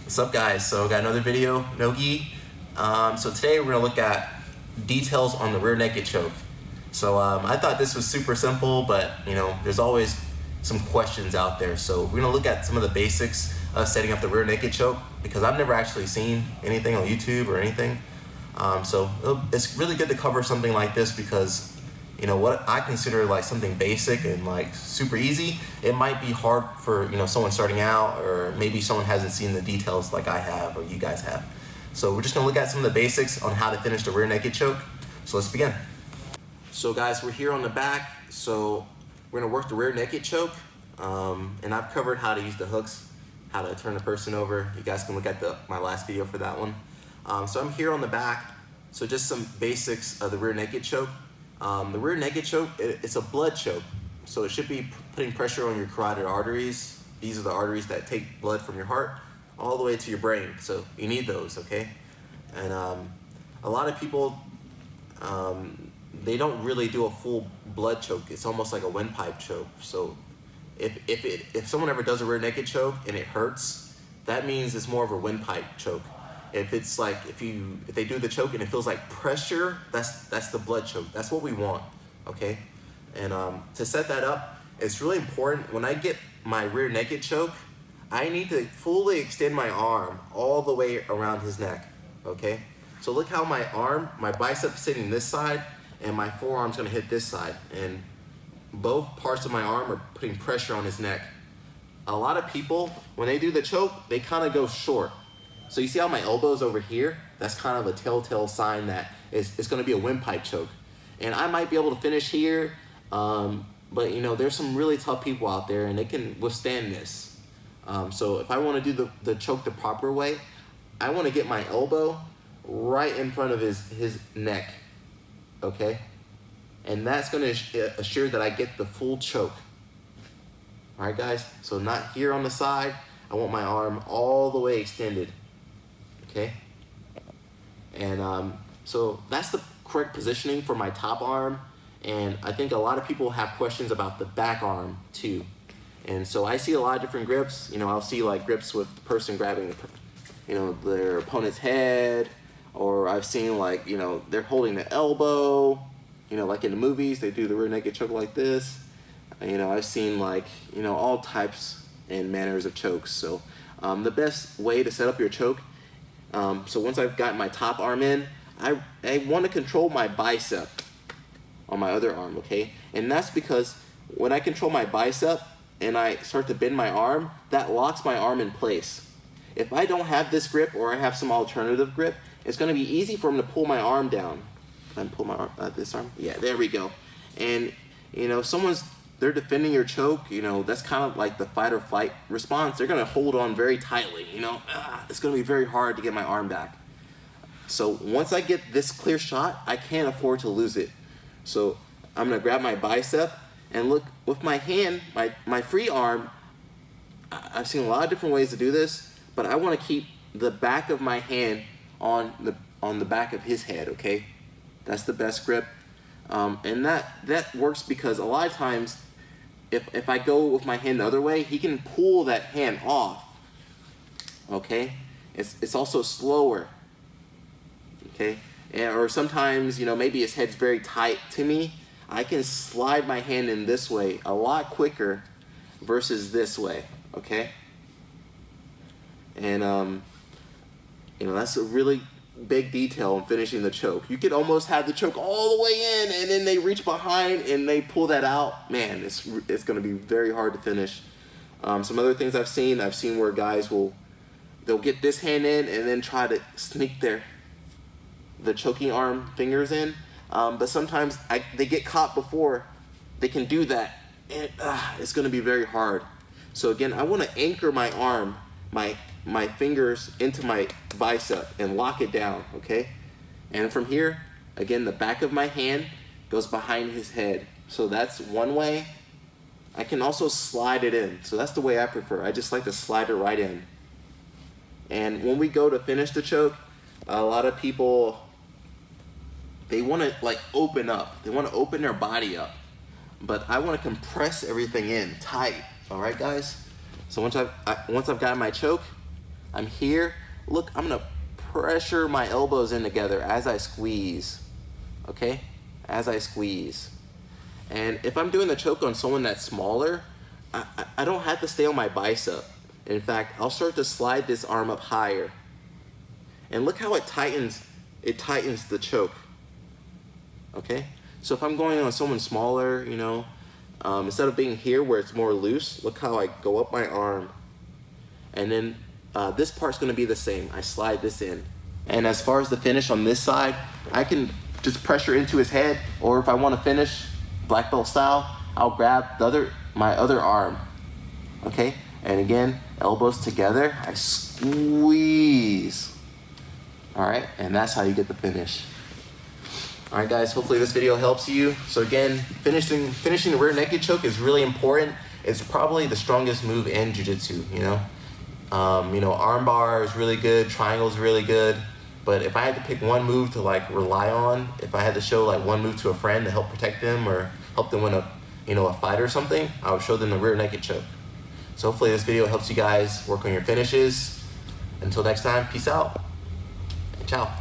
What's up, guys? So got another video, no-gi. So today we're gonna look at details on the rear naked choke. So I thought this was super simple, but there's always some questions out there. So we're gonna look at some of the basics of setting up the rear naked choke, because I've never actually seen anything on YouTube or anything. So it's really good to cover something like this, because what I consider like something basic and like super easy, it might be hard for someone starting out, or maybe someone hasn't seen the details like I have or you guys have. So we're just gonna look at some of the basics on how to finish the rear naked choke. So let's begin. So guys, we're here on the back, so we're gonna work the rear naked choke, and I've covered how to use the hooks, how to turn the person over. You guys can look at my last video for that one. So I'm here on the back, so just some basics of the rear naked choke. The rear naked choke, it's a blood choke, so it should be putting pressure on your carotid arteries. These are the arteries that take blood from your heart all the way to your brain, so you need those, okay? And a lot of people, they don't really do a full blood choke. It's almost like a windpipe choke. So if someone ever does a rear naked choke and it hurts, that means it's more of a windpipe choke. If it's like, if they do the choke and it feels like pressure, that's the blood choke. That's what we want, okay? And to set that up, it's really important. When I get my rear naked choke, I need to fully extend my arm all the way around his neck, okay? So look how my bicep is sitting this side, and my forearm's gonna hit this side, and both parts of my arm are putting pressure on his neck. A lot of people, when they do the choke, they kind of go short. So you see how my elbow's over here? That's kind of a telltale sign that it's gonna be a windpipe choke. And I might be able to finish here, but there's some really tough people out there and they can withstand this. So if I wanna do the choke the proper way, I wanna get my elbow right in front of his neck, okay? And that's gonna assure that I get the full choke. All right, guys? So not here on the side, I want my arm all the way extended. Okay, and so that's the correct positioning for my top arm, and I think a lot of people have questions about the back arm too. And so I see a lot of different grips. I'll see like grips with the person grabbing their opponent's head, or I've seen like they're holding the elbow, like in the movies they do the rear naked choke like this. I've seen like all types and manners of chokes. So the best way to set up your choke, so once I've got my top arm in, I want to control my bicep on my other arm, okay? And that's because when I control my bicep and I start to bend my arm, that locks my arm in place. If I don't have this grip, or I have some alternative grip, it's going to be easy for him to pull my arm down. Can I pull my arm, this arm? Yeah, there we go. And they're defending your choke, that's kind of like the fight or flight response. They're gonna hold on very tightly, it's gonna be very hard to get my arm back. So once I get this clear shot, I can't afford to lose it. So I'm gonna grab my bicep and look with my hand, my free arm. I've seen a lot of different ways to do this, but I wanna keep the back of my hand on the back of his head, okay? That's the best grip. And that works because a lot of times, if I go with my hand the other way, he can pull that hand off, okay? It's also slower, okay? Or sometimes, maybe his head's very tight to me. I can slide my hand in this way a lot quicker versus this way, okay? And, that's a really big detail in finishing the choke. You could almost have the choke all the way in, and then they reach behind and they pull that out. Man, it's going to be very hard to finish. Some other things I've seen where guys they'll get this hand in and then try to sneak the choking arm fingers in, but sometimes they get caught before they can do that, and it's going to be very hard. So again, I want to anchor my arm, my fingers into my bicep and lock it down, okay? And from here, again, the back of my hand goes behind his head. So that's one way. I can also slide it in. So that's the way I prefer. I just like to slide it right in. And when we go to finish the choke, a lot of people, they want to like open up. They want to open their body up. But I want to compress everything in tight. All right, guys? So once I've got my choke, I'm here. Look, I'm gonna pressure my elbows in together as I squeeze, okay? As I squeeze. And if I'm doing the choke on someone that's smaller, I don't have to stay on my bicep. In fact, I'll start to slide this arm up higher. And look how it tightens the choke, okay? So if I'm going on someone smaller, you know, instead of being here where it's more loose, look how I go up my arm. And then this part's gonna be the same. I slide this in. And as far as the finish on this side, I can just pressure into his head, or if I wanna finish black belt style, I'll grab my other arm, okay? And again, elbows together, I squeeze. All right, and that's how you get the finish. All right, guys, hopefully this video helps you. So again, finishing the rear naked choke is really important. It's probably the strongest move in jiu-jitsu, you know? Arm bar is really good, triangle is really good, but if I had to pick one move to like rely on, if I had to show like one move to a friend to help protect them or help them win a fight or something, I would show them the rear naked choke. So hopefully this video helps you guys work on your finishes. Until next time, peace out. Ciao.